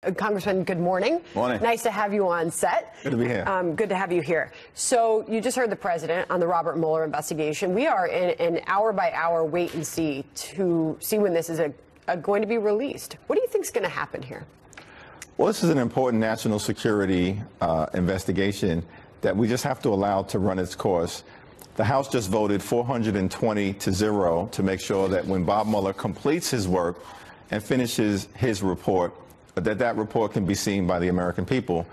Congressman, good morning. Morning. Nice to have you on set. Good to be here. Good to have you here. So you just heard the president on the Robert Mueller investigation. We are in an hour-by-hour wait and see to see when this is going to be released. What do you think is going to happen here? Well, this is an important national security investigation that we just have to allow to run its course. The House just voted 420-0 to make sure that when Bob Mueller completes his work and finishes his report, that report can be seen by the American people,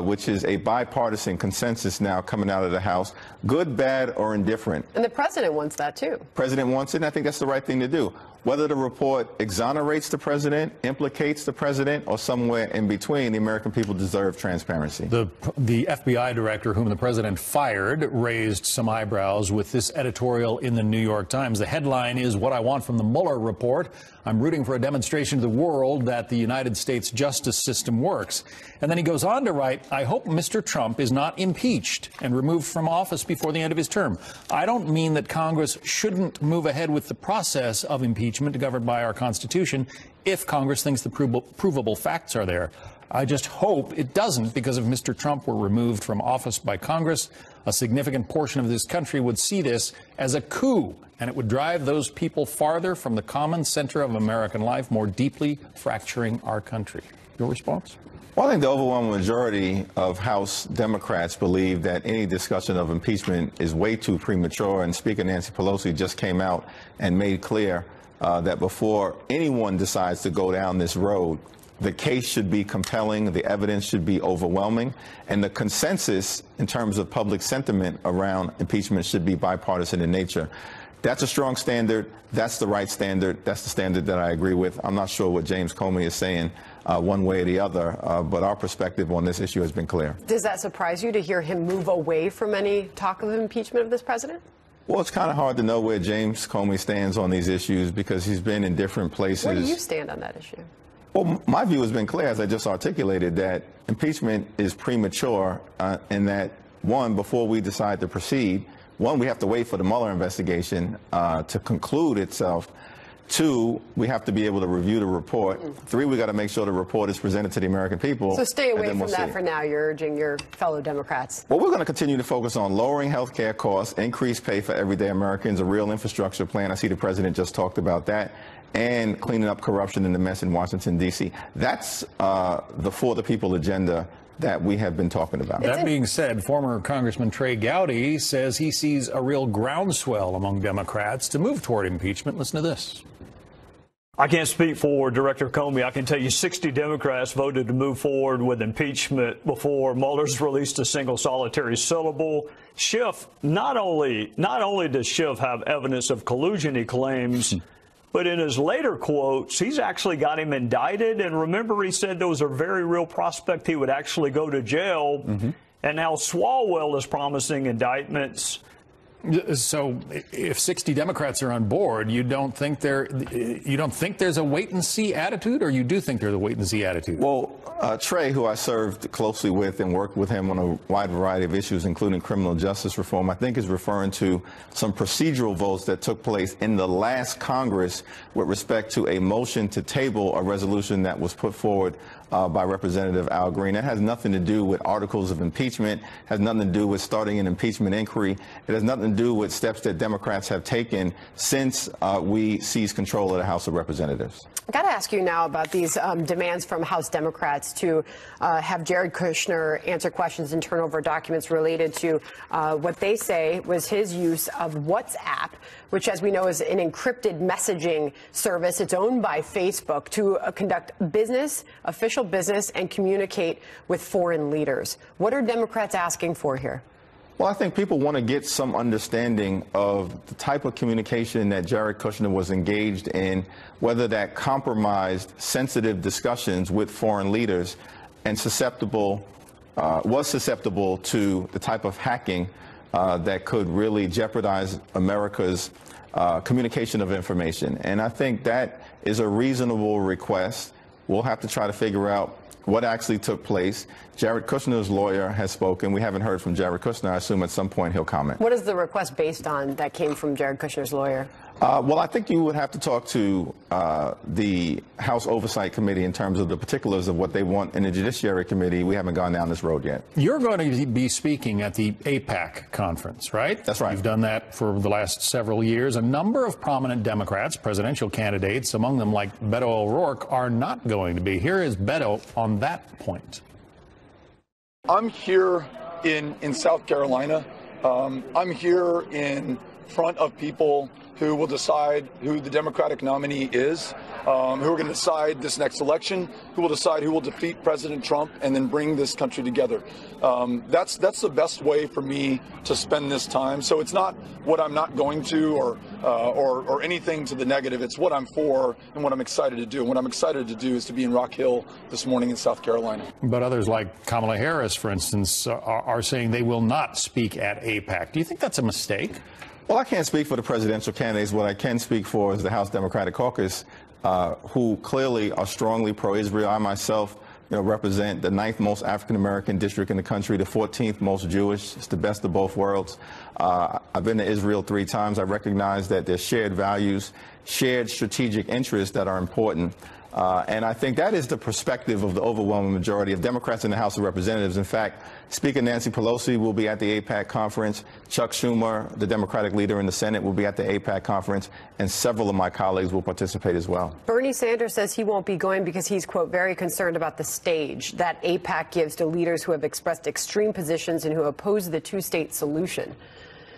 which is a bipartisan consensus now coming out of the House, good, bad, or indifferent. And the president wants that, too. President wants it, and I think that's the right thing to do. Whether the report exonerates the president, implicates the president, or somewhere in between, the American people deserve transparency. The FBI director whom the president fired raised some eyebrows with this editorial in the New York Times. The headline is, "What I Want from the Mueller Report. I'm rooting for a demonstration to the world that the United States justice system works." And then he goes on to write, "I hope Mr. Trump is not impeached and removed from office before the end of his term. I don't mean that Congress shouldn't move ahead with the process of impeachment governed by our Constitution if Congress thinks the provable facts are there. I just hope it doesn't, because if Mr. Trump were removed from office by Congress, a significant portion of this country would see this as a coup, and it would drive those people farther from the common center of American life, more deeply fracturing our country." Your response? Well, I think the overwhelming majority of House Democrats believe that any discussion of impeachment is way too premature, and Speaker Nancy Pelosi just came out and made clear that before anyone decides to go down this road, the case should be compelling, the evidence should be overwhelming, and the consensus in terms of public sentiment around impeachment should be bipartisan in nature. That's a strong standard. That's the right standard. That's the standard that I agree with. I'm not sure what James Comey is saying one way or the other, but our perspective on this issue has been clear. Does that surprise you to hear him move away from any talk of impeachment of this president? Well, it's kind of hard to know where James Comey stands on these issues because he's been in different places. Where do you stand on that issue? Well, my view has been clear, as I just articulated, that impeachment is premature and that, one, before we decide to proceed, one, we have to wait for the Mueller investigation to conclude itself. Two, we have to be able to review the report. Three, we got to make sure the report is presented to the American people. So stay away from that for now, you're urging your fellow Democrats. Well, we're going to continue to focus on lowering health care costs, increased pay for everyday Americans, a real infrastructure plan. I see the president just talked about that, and cleaning up corruption and the mess in Washington, D.C. That's the For the People agenda that we have been talking about. That being said, former Congressman Trey Gowdy says he sees a real groundswell among Democrats to move toward impeachment. Listen to this. I can't speak for Director Comey. I can tell you 60 Democrats voted to move forward with impeachment before Mueller's released a single solitary syllable. Schiff, not only does Schiff have evidence of collusion, he claims, but in his later quotes, he's actually got him indicted. And remember, he said there was a very real prospect he would actually go to jail. And now Swalwell is promising indictments. So if 60 Democrats are on board, you don't think there's a wait and see attitude, or you do think there's a wait and see attitude? Well, Trey, who I served closely with and worked with him on a wide variety of issues, including criminal justice reform, I think is referring to some procedural votes that took place in the last Congress with respect to a motion to table a resolution that was put forward by Representative Al Green. That has nothing to do with articles of impeachment, has nothing to do with starting an impeachment inquiry. It has nothing to do with steps that Democrats have taken since we seized control of the House of Representatives. I've got to ask you now about these demands from House Democrats to have Jared Kushner answer questions and turn over documents related to what they say was his use of WhatsApp, which, as we know, is an encrypted messaging service. It's owned by Facebook to conduct business, official business, and communicate with foreign leaders. What are Democrats asking for here? Well, I think people want to get some understanding of the type of communication that Jared Kushner was engaged in, whether that compromised sensitive discussions with foreign leaders and was susceptible to the type of hacking that could really jeopardize America's communication of information. And I think that is a reasonable request. We'll have to try to figure out what actually took place. Jared Kushner's lawyer has spoken. We haven't heard from Jared Kushner. I assume at some point he'll comment. What is the request based on that came from Jared Kushner's lawyer? Well, I think you would have to talk to the House Oversight Committee in terms of the particulars of what they want in the Judiciary Committee. We haven't gone down this road yet. You're going to be speaking at the AIPAC conference, right? That's right. You've done that for the last several years. A number of prominent Democrats, presidential candidates, among them like Beto O'Rourke, are not going to be. Here is Beto on that point. I'm here in South Carolina. I'm here in front of people who will decide who the Democratic nominee is, who are going to decide this next election, who will decide who will defeat President Trump and then bring this country together. That's the best way for me to spend this time. So it's not what I'm not going to or anything to the negative. It's what I'm for and what I'm excited to do. And what I'm excited to do is to be in Rock Hill this morning in South Carolina. But others like Kamala Harris, for instance, are saying they will not speak at AIPAC. Do you think that's a mistake? Well, I can't speak for the presidential candidates. What I can speak for is the House Democratic Caucus, who clearly are strongly pro-Israel. I myself, represent the 9th most African-American district in the country, the 14th most Jewish. It's the best of both worlds. I've been to Israel 3 times. I recognize that there's shared values, shared strategic interests that are important. And I think that is the perspective of the overwhelming majority of Democrats in the House of Representatives. In fact, Speaker Nancy Pelosi will be at the AIPAC conference. Chuck Schumer, the Democratic leader in the Senate, will be at the AIPAC conference, and several of my colleagues will participate as well. Bernie Sanders says he won't be going because he's, quote, very concerned about the stage that AIPAC gives to leaders who have expressed extreme positions and who oppose the two-state solution.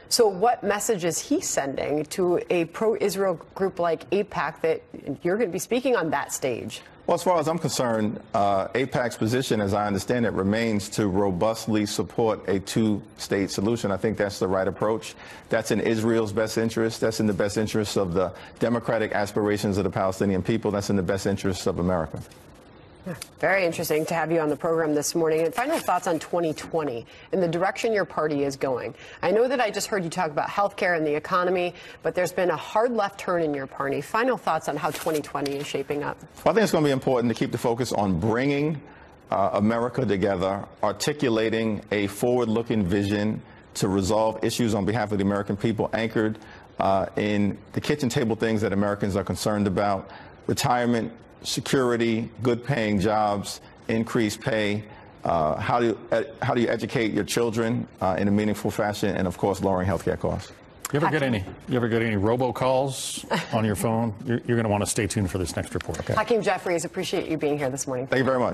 So what message is he sending to a pro-Israel group like AIPAC that you're going to be speaking on that stage? Well, as far as I'm concerned, AIPAC's position, as I understand it, remains to robustly support a two-state solution. I think that's the right approach. That's in Israel's best interest. That's in the best interest of the democratic aspirations of the Palestinian people. That's in the best interest of America. Very interesting to have you on the program this morning. And final thoughts on 2020 and the direction your party is going. I know that I just heard you talk about health care and the economy, but there's been a hard left turn in your party. Final thoughts on how 2020 is shaping up. Well, I think it's going to be important to keep the focus on bringing America together, articulating a forward-looking vision to resolve issues on behalf of the American people, anchored in the kitchen table things that Americans are concerned about: retirement, security, good-paying jobs, increased pay, how do you educate your children in a meaningful fashion, and of course lowering healthcare costs. You ever get any robocalls on your phone? You're going to want to stay tuned for this next report. Okay. Hakeem Jeffries, appreciate you being here this morning. Thank you very much.